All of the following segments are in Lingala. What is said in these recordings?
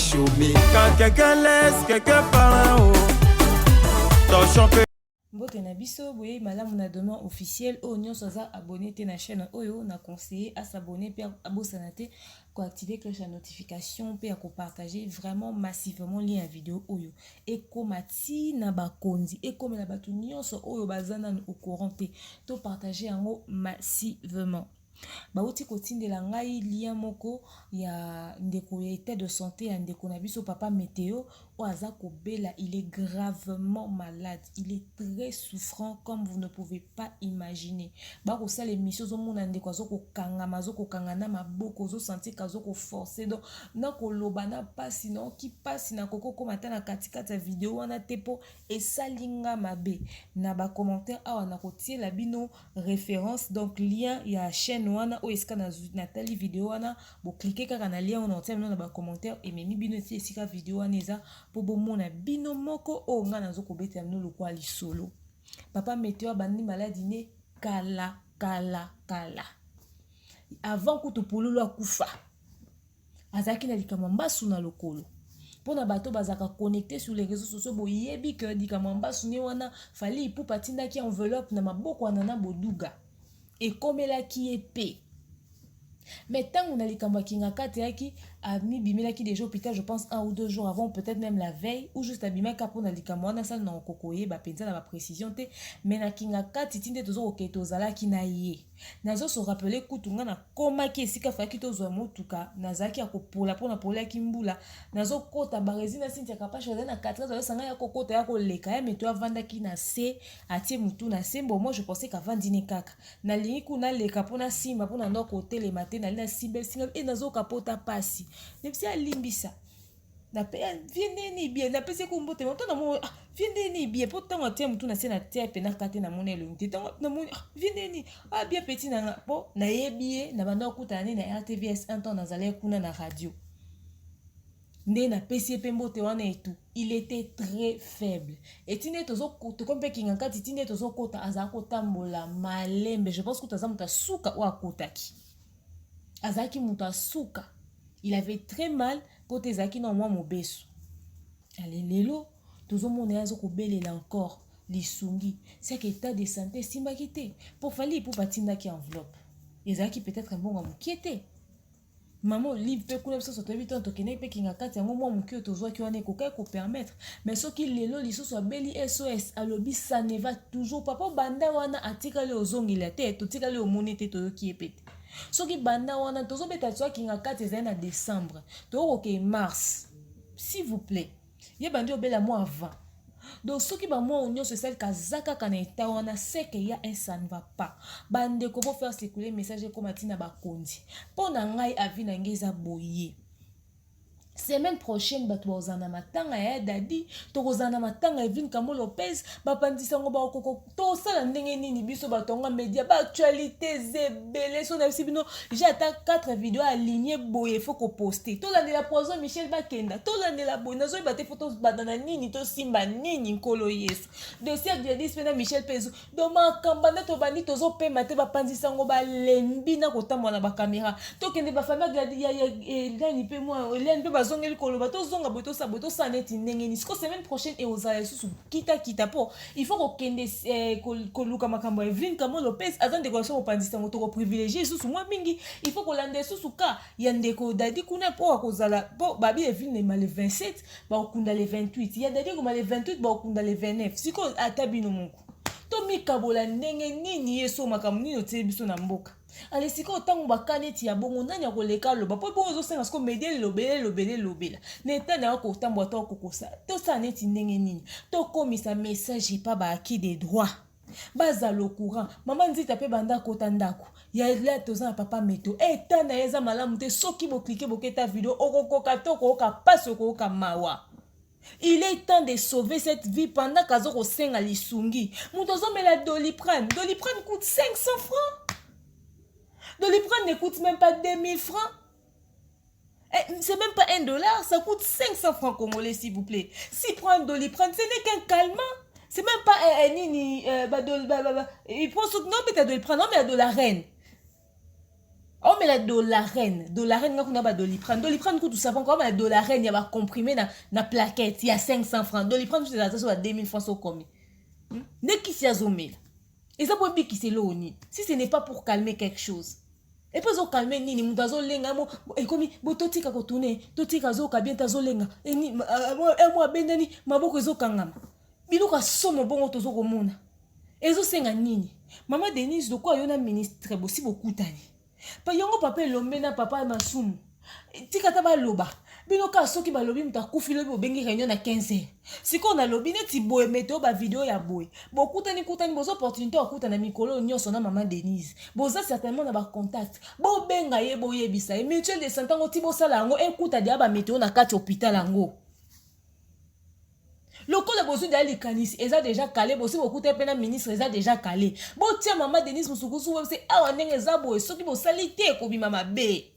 show me. Quand quelqu'un laisse, quelqu'un parle en haut. Ton champion. Mbote na biso boye malamu na demain officiel o nyonso aza abonné te na chaîne oyo na conseiller à s'abonner pe abosana te ko activer cloche de notification pe ko partager vraiment massivement lien vidéo oyo et komati na bakonzi et comme na batu nyonso oyo bazana au courant te to partager yango massivement. Bauti kotindela ngai lien moko ya ndeko ya état de santé ya ndeko na biso papa météo o aza kobela, il est gravement malade, il est très souffrant comme vous ne pouvez pas imaginer. Ba ko sala émission zo mona ndeko azo ko kangama zo ko kangana maboko zo sentir kazo ko forcer donc na ko lobana pasi non ki pasi na koko ko matana katikata vidéo wana tepo et salinga mabe na ba commentaire awa na ko tiela bino référence donc lien ya chaîne wana o eska na Nathalie vidéo wana bo cliquer kaka na lien on entend na ba commentaire et memi bino ti esika vidéo wana eza po bo mona bino moko o nga nazo ko beta no lokwa li solo papa météo bandi maladie ne kala avant kutu pululu akufa azaki na likama mbasu na lokolo pona bato bazaka connecté sur les réseaux sociaux bo yebi que likama mbasu ne wana fali ipupa tindaki enveloppe na maboko wana na boduga et comme elle a qui est paix. Mais tant on a les kambakina kati ami bimela qui déjà hôpital je pense 1 ou 2 jours avant peut-être même la veille ou juste abima kapo na likamwana ça na kokoye ba penza na ba précision te mais na kinga kati tinde tozo oketo zala kina ye nazo se rappeler kutunga na koma ki esika faki tozo motuka nazaki akopola pona pola kimbula nazo kota barezina sintia kapacho na 4 ans sanga ya kokota ya koleka ya meto avanda ki na se atie mutu na sembo moi je pensais qu'avant dîner kaka na lingi kuna leka pona simba pona ndo côté le matin na lina simbe singa et nazo kapota pasi nepsi alimbisa na pe viende ni bien na pese ko mbote moto na mo viende ni bien pourtant on tient mutu na se na tepe na kate na monelo nti tant na mo viende ni bien petit na po na yebie na banda okutana na RTVS un temps na zale kuna na radio nde na pesi pe mbote wana etu il était très faible et tine tozo to kompe kinga kati tine tozo kota azako tambola malembe je pense que toza muta suka o akotaki azaki muta suka il avait très mal pour tes aki na mwa mobeso allez lelo tozo mona azo ko belela encore lisungi c'est que état de santé simbaki te pour fali pour batinda ki enveloppe ezaki peut-être un bon amukiete maman livre pe kuna biso soto bito to kene pe kinga kati yango mwa muki tozwa ki wana ko ko permettre mais soki lelo lisusu abeli SOS alobi ça ne va toujours papa banda wana atika le ozongila te to tika le omoni te to ki epete soki banda wana tozo beta tsoa kinga kati za na décembre to oke mars s'il vous plaît ye bandi obela moi avant donc soki ba moi union sociale kazaka kana etawana c'est que y a un ça ne va pas bande ko faire circuler message comme atina ba kondi pona ngai avi na ngeza boye semaine prochaine bato bazana matanga ya dadi to kozana matanga Evin Kamo Lopez bapandisa ngo ba okoko to sala ndenge nini biso batonga media ba actualité zebele so na bisibino j'ai ata 4 vidéos alignées boye faut ko poster to la de la poison Michel Bakenda to la de la boye nazo ba te photos badana nini to simba nini nkolo Yesu dossier de dispena Michel Pezo do makamba to bani tozo pe mate bapandisa ngo ba lembi na kotamwa na ba caméra to kende ba famille ya ngani pe moi Hélène pe zongeli koloba to zonga boto sa boto sa neti ndenge ni semaine prochaine et aux allées sous kita po il faut ko kende koluka makambo Evin Kamo Lopez avant de quoi opandisa moto ko privilégier sous moi mingi il faut ko lande sous ka ya ndeko dadi kuna po akozala po babi Evin le mal 27 ba okunda le 28 ya dadi ko mal 28 ba okunda le 29 siko atabino monko to mikabola ndenge nini yeso makambo nini otie biso na mboka ale siko otango bakaneti ya bongo nani ya koleka loba po bongo ozosenga siko medie lobela neta na ko tambo to kokosa to sa neti ndenge nini to komisa message pa ba acquis des droits baza lo courant maman nzita pe banda kota ndako ya la toza papa météo eta na eza malamu te soki bo cliquer boketa vidéo okokoka to koka passe koka mawa. Il est temps de sauver cette vie pendant qu'Azoko senga lisungi. Moutozo me la Doliprane. Doliprane coûte 500 francs. Doliprane ne coûte même pas 2000 francs. C'est même pas $1, ça coûte 500 francs congolais s'il vous plaît. Si prend Doliprane, ce n'est qu'un calmant. C'est même pas il prend non mais t'as Doliprane, non mais de la reine. on met la dolarène nga kuna ba doliprane ko tout savons comment la dolarène ya ba comprimé na plaquette il y a 500 francs doliprane c'est ça soit 2000 francs so commis ne qui s'y azomela et ça pour qui c'est l'oni si ce n'est pas pour calmer quelque chose et puis zo calmer nini mutazo lenga mo e komi bototika ko tourner totika zo ka bien tazo lenga e ni moi bendani maboko zo kangama biluka somo bongo tozo ko mona ezo senga nini Maman Denise de quoi yona ministre bosi beaucoup tani pa yongo papa lombe na papa masumu tika ta ba loba bino ka soki ba lobi muta kufi lobi obengi réunion na 15h siko na lobi neti boye meteo ba vidéo ya boye bokutani bozo opportunité okuta na mikolo nyonso na Maman Denise boza certainement na ba contact bo benga ye boye bisa e mutuelle de santé ngo ti bo sala ngo ekuta dia ba meteo na kati hôpital ngo le col de bosu d'aller canis eza déjà calé bosi beaucoup te pena ministre eza déjà calé bo tia Maman Denise musukusu webse awa ndenge eza boye soki bo salite ko bima mabe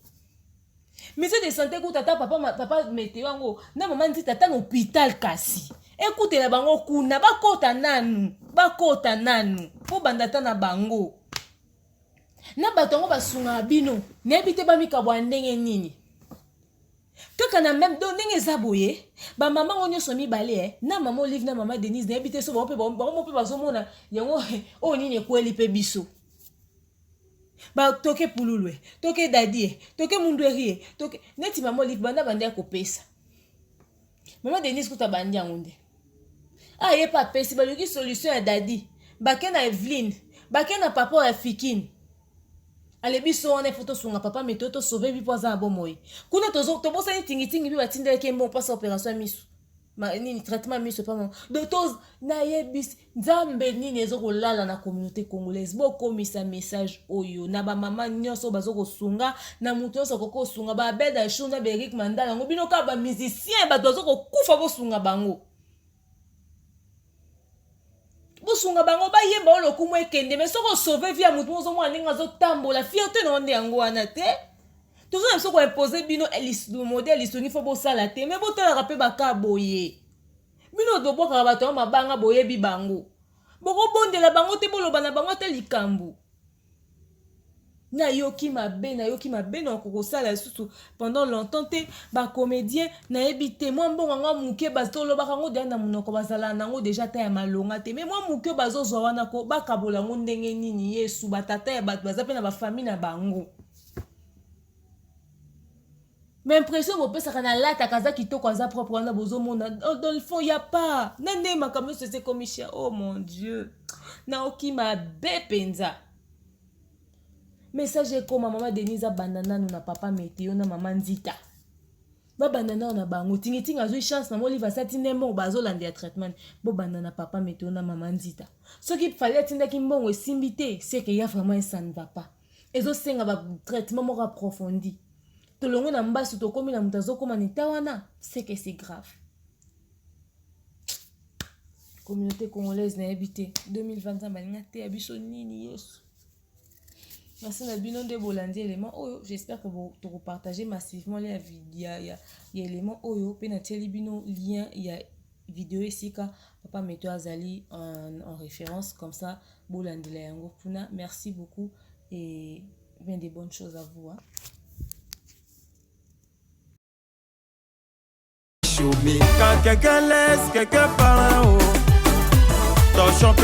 ministre de santé ko tata papa meteo ngo na maman ndi tata na hôpital kasi écoute la bango kuna bakota nanu po bandata na bango na batongo basunga bino nebite bamika bwa ndenge nini kaka na même do ndenge eza boye ba mama ngo nyonso mibale na mama Olive na Maman Denise na ebite so ba mpe bazomona yango o nini ekweli pe biso ba toke pululwe toke dadie toke mundwerie toke neti Maman Olive banda bande akopesa Maman Denise kuta bandi yango nde ye pa pesi baluki solution ya dadi bake na Eveline bake na papa ya Fikine ale biso wana photo sunga papa meteo to sauver bi poza bomoy kuna to bosa ni tingi bi batindele kembo pasa opération misu nini traitement misu pas mon docteur na yebis nzambe nini ezoko lala na communauté congolaise boko misa message oyo na ba mama nyonso bazoko sunga na muto nyonso koko sunga ba beda shunda Beric Mandala ngo bino ka ba musicien ba dozoko kufa bo sunga bango bosunga bango ba yemba olokumu ekende mais soko sauver via mutu mozo mwa ninga zo tambola fierté no nde yango wana te tozo na soko imposer bino le modèle isongi fo bo sala te mais botala rapé baka boye bino do boka bato mabanga boye bi bango boko bondela bango te boloba na bango te likambu na yoki mabe na koko sala susu pendant longtemps te ba comédien na ebité moi mbongo nga muke bazolo bakango dia na munoko bazala nango déjà ta ya malonga te mais moi muke bazozwa wana ko bakabola ngo ndenge nini Yesu batata ya bato bazape na ba famille na bango mais impression bopesaka na lata kaza kitoko aza propre wana bozomona dans le fond y a pas nande makambo c'est comme chien oh mon Dieu na oki mabe penza message comme Maman Denise banana na papa meteo na Maman Nzita ba banana na bango tingi azui chance na Olive asati nembo bazolanda ya traitement bo banana papa meteo na Maman Nzita ce qui fallait atinda ki mbongo esimbité c'est que y a vraiment ça ne va pas ezo senga ba traitement moko approfondi to longo na mbasu to komi na mutazo koma neta wana c'est que c'est grave communauté congolaise na habité 2025 balinga te abiso nini Yesu. Merci na bino de bolandi élément oyo j'espère que vous partagez massivement les vidéos ya élément oyo pe na tieli bino lien ya vidéo esika papa meteo azali en référence comme ça bolandi la yango kuna merci beaucoup et bien des bonnes choses à vous Quand quelqu'un laisse quelqu'un parler, oh,